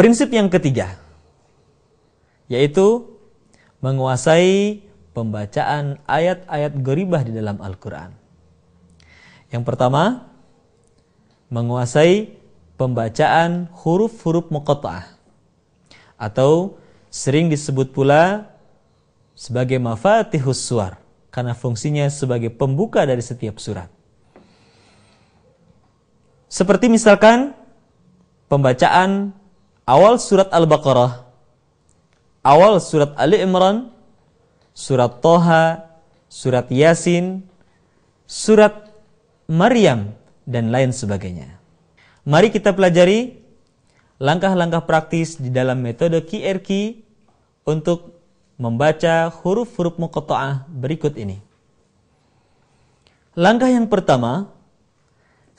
Prinsip yang ketiga, yaitu menguasai pembacaan ayat-ayat gharibah di dalam Al-Quran. Yang pertama, menguasai pembacaan huruf-huruf muqatta'ah, atau sering disebut pula sebagai mafatihus suwar, karena fungsinya sebagai pembuka dari setiap surat. Seperti misalkan pembacaan awal surat Al-Baqarah, awal surat Ali Imran, surat Toha, surat Yasin, surat Maryam, dan lain sebagainya. Mari kita pelajari langkah-langkah praktis di dalam metode QRQ untuk membaca huruf-huruf muqatta'ah berikut ini. Langkah yang pertama,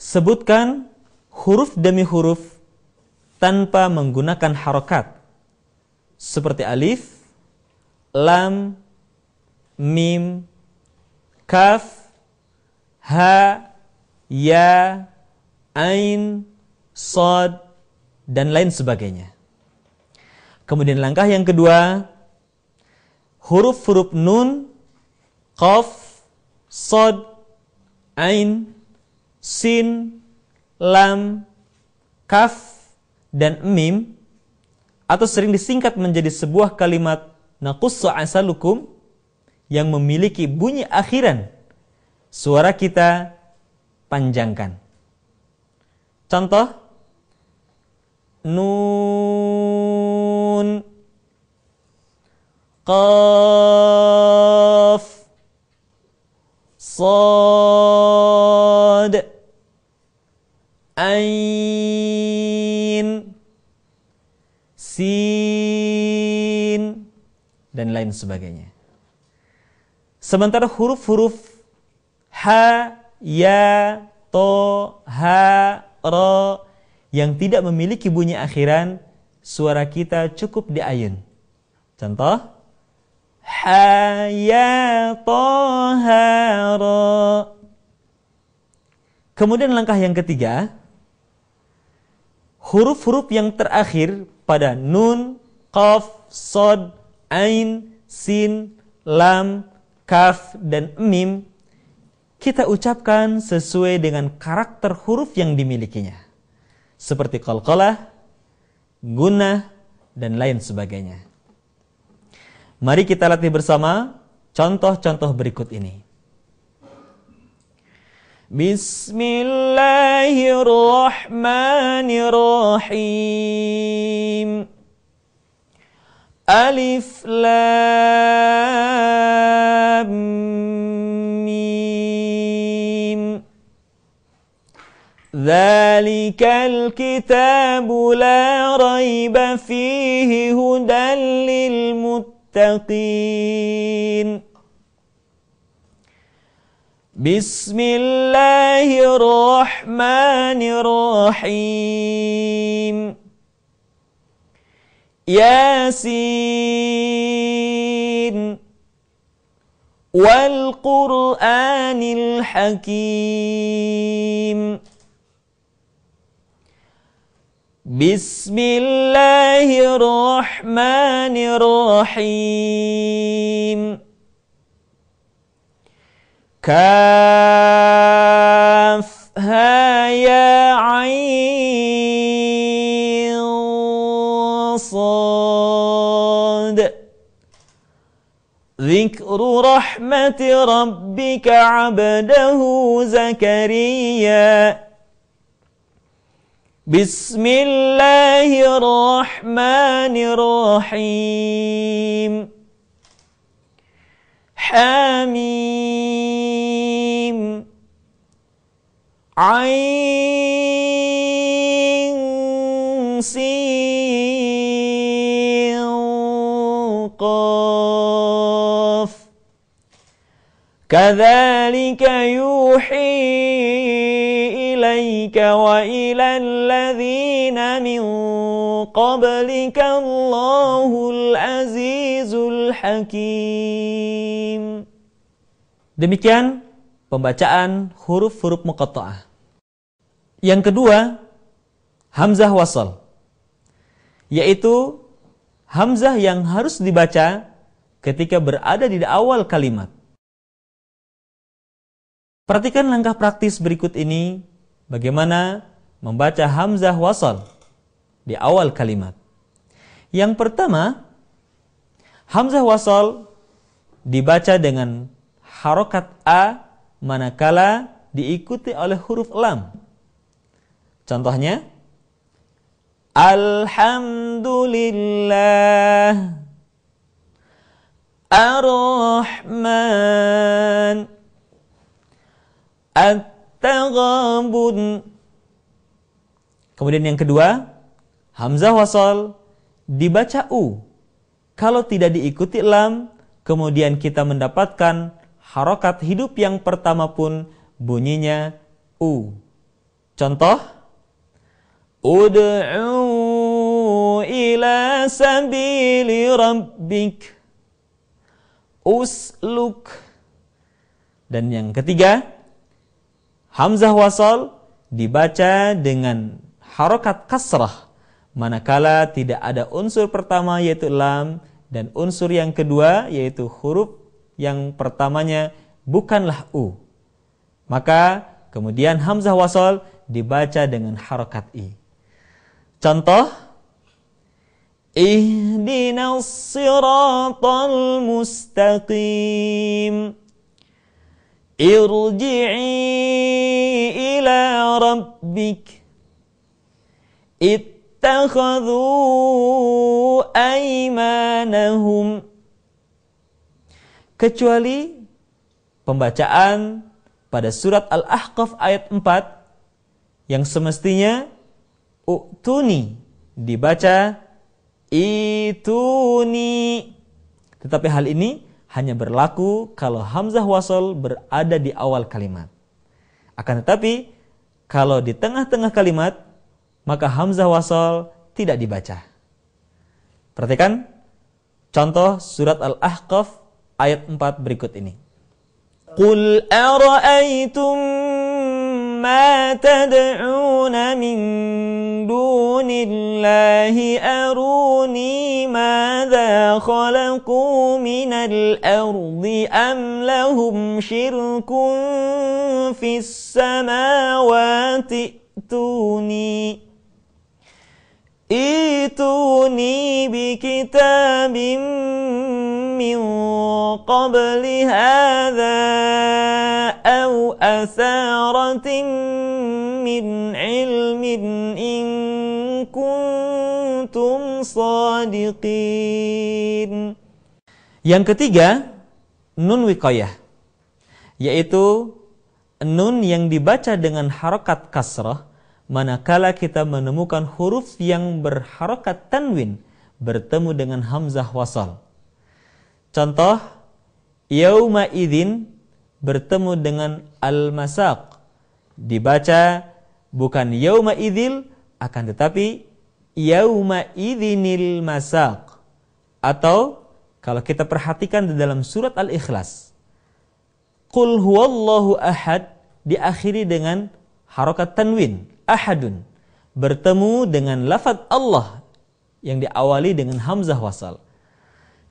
sebutkan huruf demi huruf tanpa menggunakan harokat, seperti alif, lam, mim, kaf, ha, ya, ain, sod, dan lain sebagainya. Kemudian langkah yang kedua, huruf-huruf nun, qaf, sod, ain, sin, lam, kaf, dan mim, atau sering disingkat menjadi sebuah kalimat naqussu asalukum yang memiliki bunyi akhiran. Suara kita panjangkan. Contoh, nun, qaf, sad, ain, sin, dan lain sebagainya. Sementara huruf-huruf ha, ya, to, ha, ro yang tidak memiliki bunyi akhiran, suara kita cukup diayun. Contoh, ha, ya, to, ha, ro. Kemudian langkah yang ketiga, huruf-huruf yang terakhir pada nun, qaf, sod, ain, sin, lam, kaf, dan mim kita ucapkan sesuai dengan karakter huruf yang dimilikinya, seperti qalqalah, gunnah, dan lain sebagainya. Mari kita latih bersama contoh-contoh berikut ini. Bismillahirrahmanirrahim. Alif lam mim. Dzalikal kitabu la raiba fihi hudan lil muttaqin. Bismillahirrahmanirrahim. Yasin wal Qur'anil Hakim. Bismillahirrahmanirrahim. Kaf, ha, ya, ain, sad. Dzikru rahmati rabbika 'abdahu Zakariya. Bismillahirrahmanirrahim. Hamim, ain, sin, qaf. Kadzalika yuhi ilaika wa ilal ladzina min qablika Allahul azizul hakim. Demikian pembacaan huruf-huruf muqatta'ah. Yang kedua, hamzah wasal, yaitu hamzah yang harus dibaca ketika berada di awal kalimat. Perhatikan langkah praktis berikut ini, bagaimana membaca hamzah wasal di awal kalimat. Yang pertama, hamzah wasal dibaca dengan harokat A manakala diikuti oleh huruf lam. Contohnya, Alhamdulillah, Ar-Rahman, At-Taghabun. Kemudian yang kedua, hamzah wasal dibaca U. Kalau tidak diikuti lam, kemudian kita mendapatkan harokat hidup yang pertama pun bunyinya U. Contoh, Ud'u ila sabili rabbik, usluk. Dan yang ketiga, hamzah wasal dibaca dengan harokat kasrah manakala tidak ada unsur pertama yaitu lam dan unsur yang kedua yaitu huruf yang pertamanya bukanlah U. Maka kemudian hamzah wasal dibaca dengan harokat I. Contoh, Ihdinas siratal mustaqim, Irji'i ila rabbik, Ittakhadhu aymanahum. Kecuali pembacaan pada surat Al-Ahqaf ayat 4 yang semestinya u'tuni dibaca ituni. Tetapi hal ini hanya berlaku kalau hamzah wasal berada di awal kalimat. Akan tetapi kalau di tengah-tengah kalimat maka hamzah wasal tidak dibaca. Perhatikan contoh surat Al-Ahqaf ayat 4 berikut ini. Qul ara'aytum ma tad'una min dunillahi aruni madza khalaqu minal ardi am lahum syirkun fis samawati ituni bikitabim min qabli hadha aw atharatin min ilmin in kuntum sadiqin. Yang ketiga, nun wiqayah, yaitu nun yang dibaca dengan harokat kasrah manakala kita menemukan huruf yang berharokat tanwin bertemu dengan hamzah wasal. Contoh, yauma idzin bertemu dengan al-masaq, dibaca bukan yauma idzil akan tetapi yauma idzinil masaq. Atau kalau kita perhatikan di dalam surat Al-Ikhlas, Qul huwallahu ahad diakhiri dengan harokat tanwin, ahadun, bertemu dengan lafaz Allah yang diawali dengan hamzah wasal.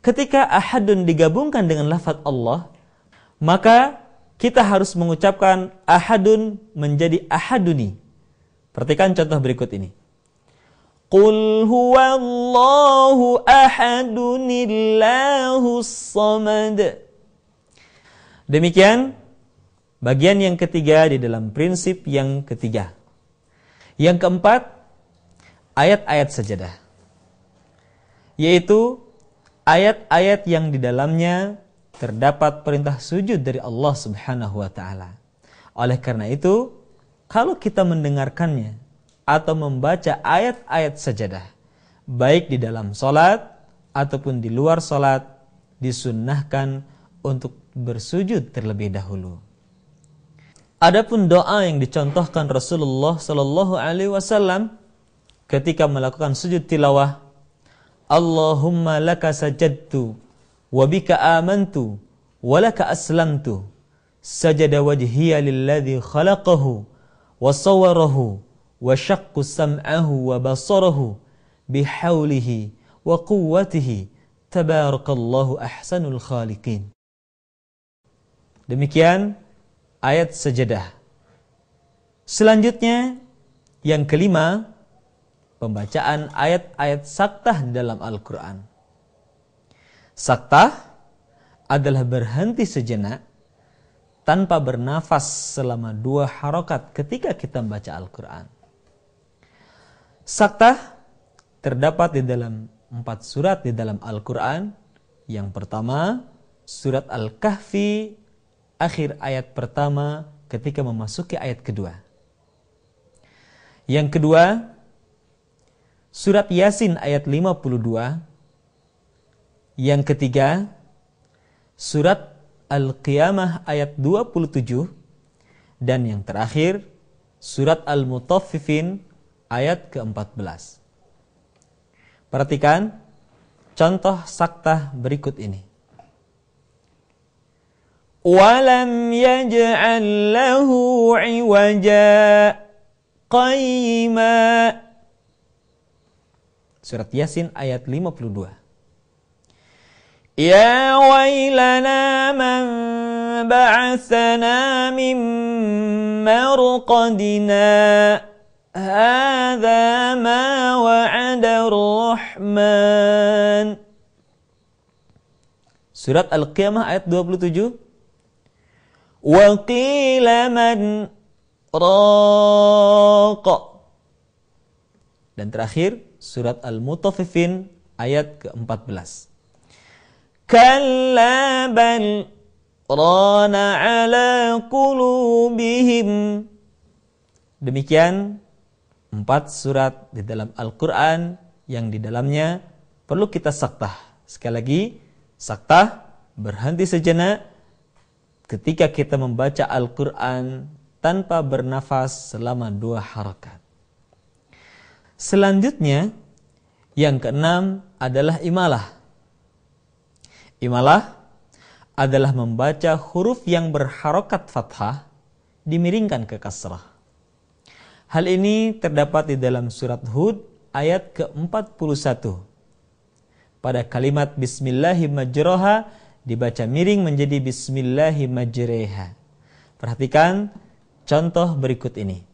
Ketika ahadun digabungkan dengan lafaz Allah, maka kita harus mengucapkan ahadun menjadi ahaduni. Perhatikan contoh berikut ini. Qul huwallahu ahadunillahus samad. Demikian bagian yang ketiga di dalam prinsip yang ketiga. Yang keempat, ayat-ayat sajadah, yaitu ayat-ayat yang di dalamnya terdapat perintah sujud dari Allah Subhanahu wa taala. Oleh karena itu, kalau kita mendengarkannya atau membaca ayat-ayat sajadah, baik di dalam salat ataupun di luar salat, disunnahkan untuk bersujud terlebih dahulu. Adapun doa yang dicontohkan Rasulullah sallallahu alaihi wasallam ketika melakukan sujud tilawah, Allahumma laka sajadtu wa bika amantu wa laka aslamtu, sajada wajhiya lilladzi khalaqahu wa sawwarahu wa syaqqa sam'ahu wa basarahu bihaulihi wa quwwatihi tabarakallahu ahsanul khaliqin. Demikian ayat sajadah. Selanjutnya yang kelima, pembacaan ayat-ayat saktah dalam Al-Quran. Saktah adalah berhenti sejenak tanpa bernafas selama 2 harokat ketika kita membaca Al-Quran. Saktah terdapat di dalam 4 surat di dalam Al-Quran. Yang pertama, surat Al-Kahfi, akhir ayat pertama ketika memasuki ayat kedua. Yang kedua, surat Yasin ayat 52. Yang ketiga, surat Al-Qiyamah ayat 27. Dan yang terakhir, surat Al-Mutaffifin ayat ke-14. Perhatikan contoh saktah berikut ini. Walam yaj'al lahu 'iwaja qayyima. Surat Yasin ayat 52. Ya wailana man ba'athana min marqadina hadza ma wa'ada ar-rahman. Surat Al-Qiyamah ayat 27. Wa qila man raqa. Dan terakhir surat Al-Mutaffifin ayat ke-14. Kalla bal rana ala qulubihim. Demikian 4 surat di dalam Al-Quran yang di dalamnya perlu kita saktah. Sekali lagi, saktah berhenti sejenak ketika kita membaca Al-Quran tanpa bernafas selama 2 harakat. Selanjutnya, yang keenam adalah imalah. Imalah adalah membaca huruf yang berharokat fathah dimiringkan ke kasrah. Hal ini terdapat di dalam surat Hud ayat ke-41. Pada kalimat Bismillahirrahmanirrahim dibaca miring menjadi Bismillahirrahmanirrahim. Perhatikan contoh berikut ini.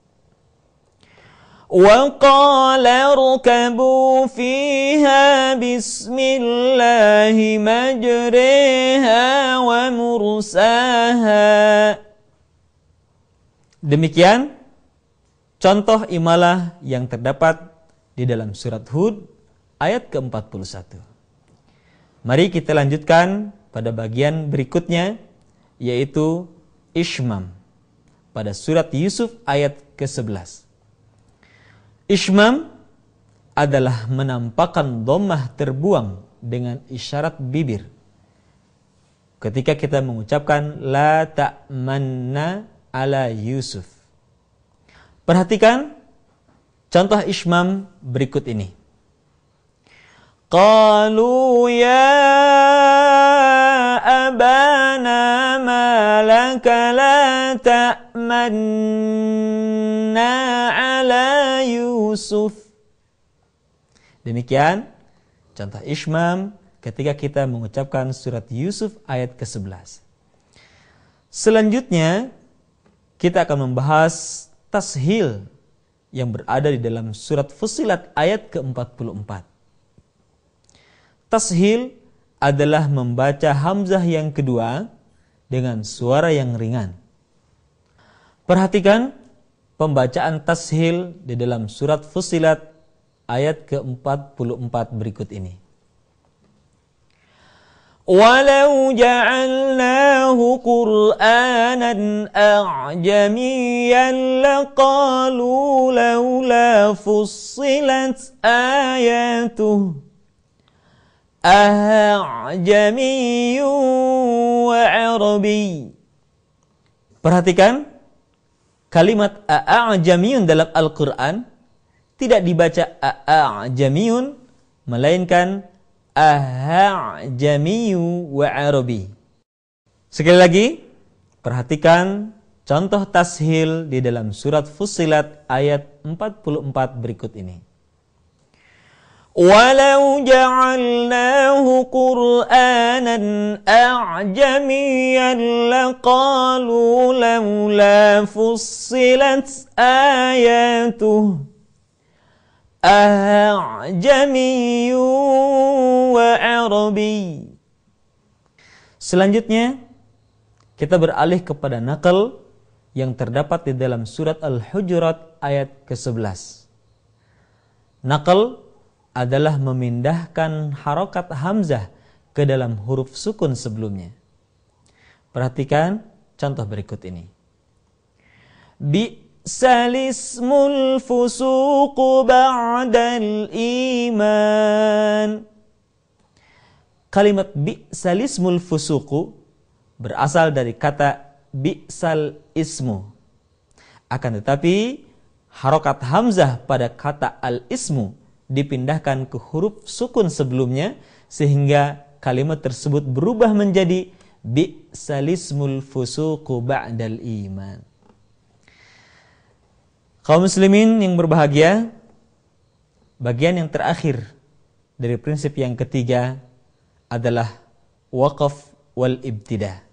Wa qala rukabu fiha bismillahi majriha wa mursaha. Demikian contoh imalah yang terdapat di dalam surat Hud ayat ke-41. Mari kita lanjutkan pada bagian berikutnya, yaitu Ishmam pada surat Yusuf ayat ke-11. Ishmam adalah menampakkan dhammah terbuang dengan isyarat bibir ketika kita mengucapkan la ta'manna ala Yusuf. Perhatikan contoh ishmam berikut ini. Qalu ya abana ma laka la ta'manna ala Yusuf. Demikian contoh ishmam ketika kita mengucapkan surat Yusuf ayat ke-11. Selanjutnya kita akan membahas tashil yang berada di dalam surat Fussilat ayat ke-44. Tashil adalah membaca hamzah yang kedua dengan suara yang ringan. Perhatikan pembacaan tashil di dalam surat Fussilat ayat ke-44 berikut ini. Walau ja'alnahu Qur'anan a'jamiyyan laqalu laula fussilat ayatuh a'jamiyyun wa 'arabiy. Perhatikan kalimat a'jamiyun dalam Al-Quran tidak dibaca a'jamiyun, melainkan a'jamiyu wa 'arabi. Sekali lagi, perhatikan contoh tashil di dalam surat Fussilat ayat 44 berikut ini. Walau ja'alnahu Qur'anan a'jamiyyan laqalu laula fussilat ayatuh a'jamiyyun wa arabi. Selanjutnya kita beralih kepada naqal yang terdapat di dalam surat Al-Hujurat ayat ke-11. Naqal adalah memindahkan harokat hamzah ke dalam huruf sukun sebelumnya. Perhatikan contoh berikut ini. Bi'sal ismul fusuqu ba'dal iman. Kalimat bi'sal ismul fusuqu berasal dari kata bi'sal ismu. Akan tetapi harokat hamzah pada kata al-ismu dipindahkan ke huruf sukun sebelumnya sehingga kalimat tersebut berubah menjadi bi'salismul fusuqu ba'dal iman. Kaum muslimin yang berbahagia, bagian yang terakhir dari prinsip yang ketiga adalah waqaf wal ibtida.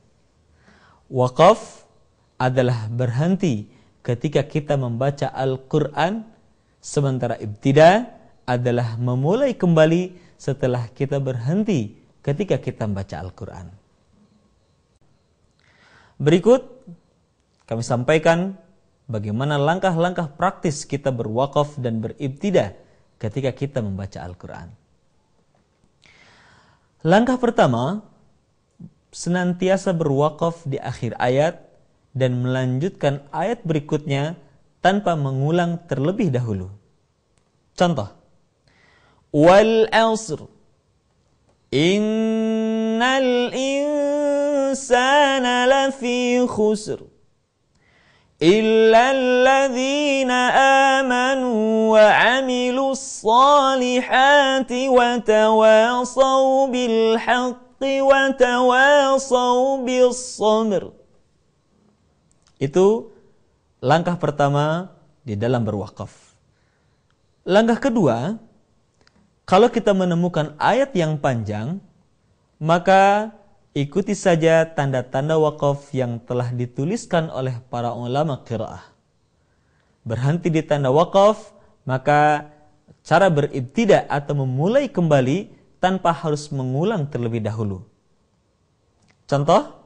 Waqaf adalah berhenti ketika kita membaca Al-Quran, sementara ibtida adalah memulai kembali setelah kita berhenti ketika kita membaca Al-Quran. Berikut kami sampaikan bagaimana langkah-langkah praktis kita berwakaf dan beribtidah ketika kita membaca Al-Quran. Langkah pertama, senantiasa berwakaf di akhir ayat dan melanjutkan ayat berikutnya tanpa mengulang terlebih dahulu. Contoh, wal asr innal insana lafi khusr illa alladhina amanu wa amilus salihati wa tawasaw bil haqqi wa tawasaw bis sabr. Itu langkah pertama di dalam berwakaf. Langkah kedua, kalau kita menemukan ayat yang panjang, maka ikuti saja tanda-tanda wakaf yang telah dituliskan oleh para ulama qiraah. Berhenti di tanda wakaf, maka cara beribtidah atau memulai kembali tanpa harus mengulang terlebih dahulu. Contoh,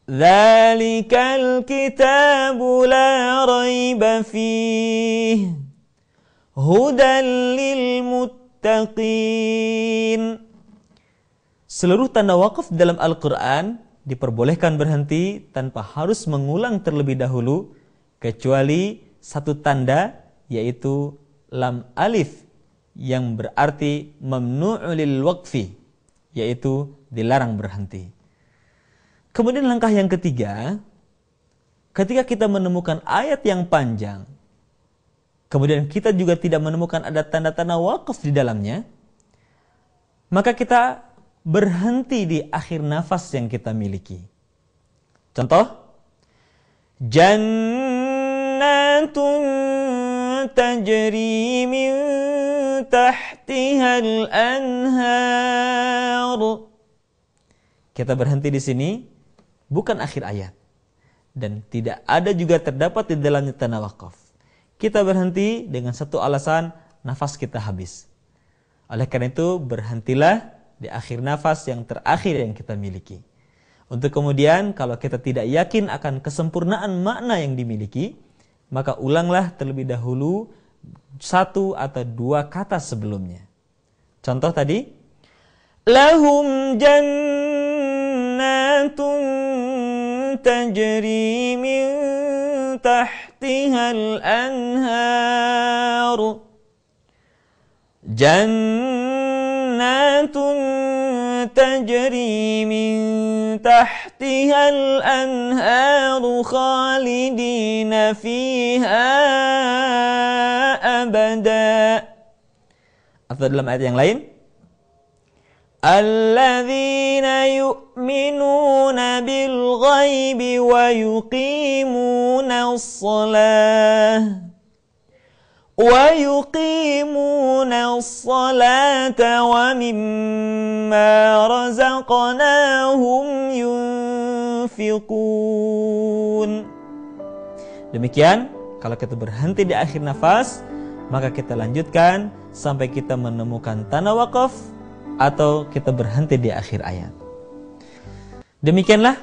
Dzalikal kitabu la raiba fihi hudan lil muttaqin. Seluruh tanda wakaf dalam Al-Quran diperbolehkan berhenti tanpa harus mengulang terlebih dahulu, kecuali satu tanda, yaitu lam alif yang berarti mamnu'u lil waqfi, yaitu dilarang berhenti. Kemudian langkah yang ketiga, ketika kita menemukan ayat yang panjang, kemudian kita juga tidak menemukan ada tanda-tanda wakaf di dalamnya, maka kita berhenti di akhir nafas yang kita miliki. Contoh, Jannatun tajri min tahtihal anhar. Kita berhenti di sini, bukan akhir ayat. Dan tidak ada juga terdapat di dalamnya tanda wakaf. Kita berhenti dengan satu alasan, nafas kita habis. Oleh karena itu, berhentilah di akhir nafas yang terakhir yang kita miliki. Untuk kemudian, kalau kita tidak yakin akan kesempurnaan makna yang dimiliki, maka ulanglah terlebih dahulu satu atau dua kata sebelumnya. Contoh tadi, lahum jannatun tajri min tahtihal anhar. Jannatun tajri min tahtihal anhar khalidina fiha abada. Atau dalam ayat yang lain, alladzina yu'minuna bil ghaibi wa yuqimuna as-salah وَيُقِيمُونَ الصَّلَاةَ وَمِمَّا رَزَقْنَاهُمْ يُنْفِقُونَ. Demikian, kalau kita berhenti di akhir nafas, maka kita lanjutkan sampai kita menemukan tanah wakaf atau kita berhenti di akhir ayat. Demikianlah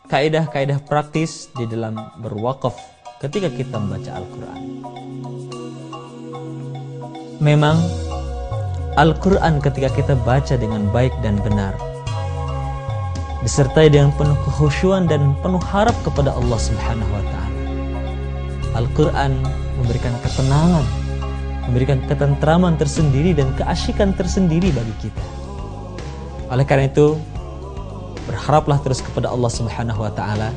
kaidah-kaidah praktis di dalam berwakaf ketika kita membaca Al-Quran. Memang Al-Quran ketika kita baca dengan baik dan benar, disertai dengan penuh kekhusyuan dan penuh harap kepada Allah Subhanahu wa Ta'ala, Al-Quran memberikan ketenangan, memberikan ketentraman tersendiri dan keasyikan tersendiri bagi kita. Oleh karena itu, berharaplah terus kepada Allah Subhanahu wa Ta'ala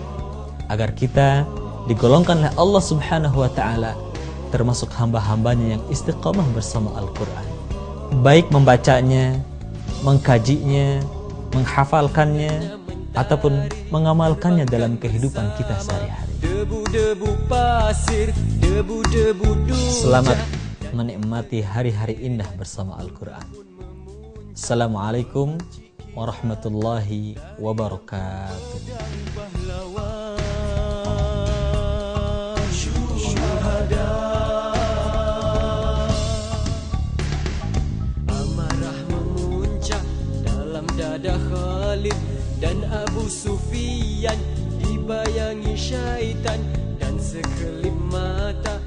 agar kita digolongkan oleh Allah Subhanahu wa Ta'ala termasuk hamba-hambanya yang istiqamah bersama Al-Quran, baik membacanya, mengkajinya, menghafalkannya, ataupun mengamalkannya dalam kehidupan kita sehari-hari. Selamat menikmati hari-hari indah bersama Al-Quran. Assalamualaikum warahmatullahi wabarakatuh. Amarah memuncak dalam dada Khalid dan Abu Sufyan, dibayangi syaitan dan sekelip mata